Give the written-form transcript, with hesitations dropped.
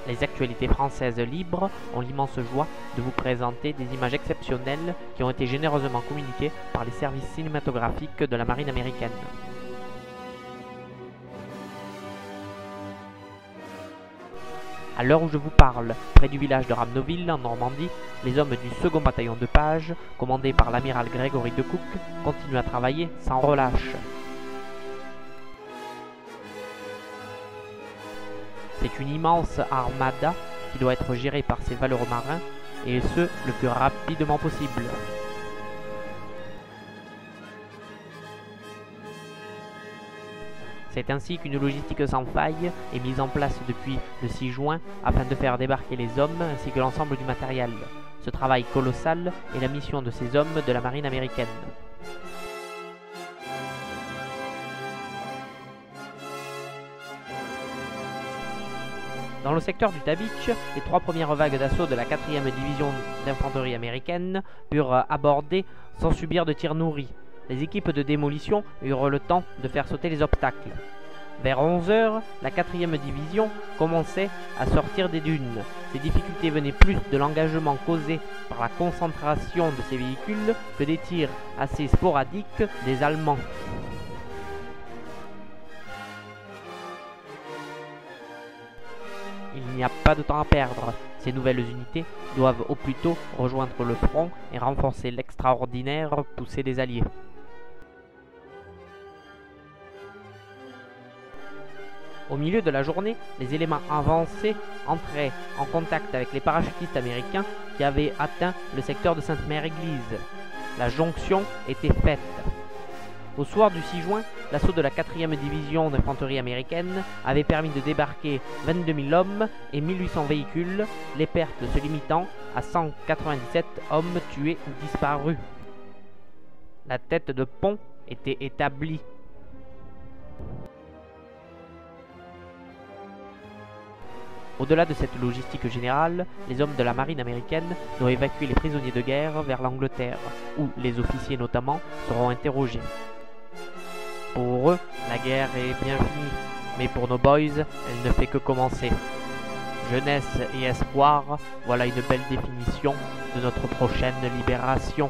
Les actualités françaises libres ont l'immense joie de vous présenter des images exceptionnelles qui ont été généreusement communiquées par les services cinématographiques de la marine américaine. À l'heure où je vous parle, près du village de Ramnoville, en Normandie, les hommes du 2e bataillon de Pages, commandé par l'amiral Gregory de Cook, continuent à travailler sans relâche. C'est une immense armada qui doit être gérée par ces valeureux marins, et ce, le plus rapidement possible. C'est ainsi qu'une logistique sans faille est mise en place depuis le 6 juin afin de faire débarquer les hommes ainsi que l'ensemble du matériel. Ce travail colossal est la mission de ces hommes de la marine américaine. Dans le secteur du Tabitch, les 3 premières vagues d'assaut de la 4e division d'infanterie américaine purent aborder sans subir de tirs nourris. Les équipes de démolition eurent le temps de faire sauter les obstacles. Vers 11 h, la 4e division commençait à sortir des dunes. Ces difficultés venaient plus de l'engagement causé par la concentration de ces véhicules que des tirs assez sporadiques des Allemands. Il n'y a pas de temps à perdre. Ces nouvelles unités doivent au plus tôt rejoindre le front et renforcer l'extraordinaire poussée des Alliés. Au milieu de la journée, les éléments avancés entraient en contact avec les parachutistes américains qui avaient atteint le secteur de Sainte-Mère-Église. La jonction était faite. Au soir du 6 juin, l'assaut de la 4e division d'infanterie américaine avait permis de débarquer 22 000 hommes et 1800 véhicules, les pertes se limitant à 197 hommes tués ou disparus. La tête de pont était établie. Au-delà de cette logistique générale, les hommes de la marine américaine doivent évacuer les prisonniers de guerre vers l'Angleterre, où les officiers notamment seront interrogés. Pour eux, la guerre est bien finie, mais pour nos boys, elle ne fait que commencer. Jeunesse et espoir, voilà une belle définition de notre prochaine libération.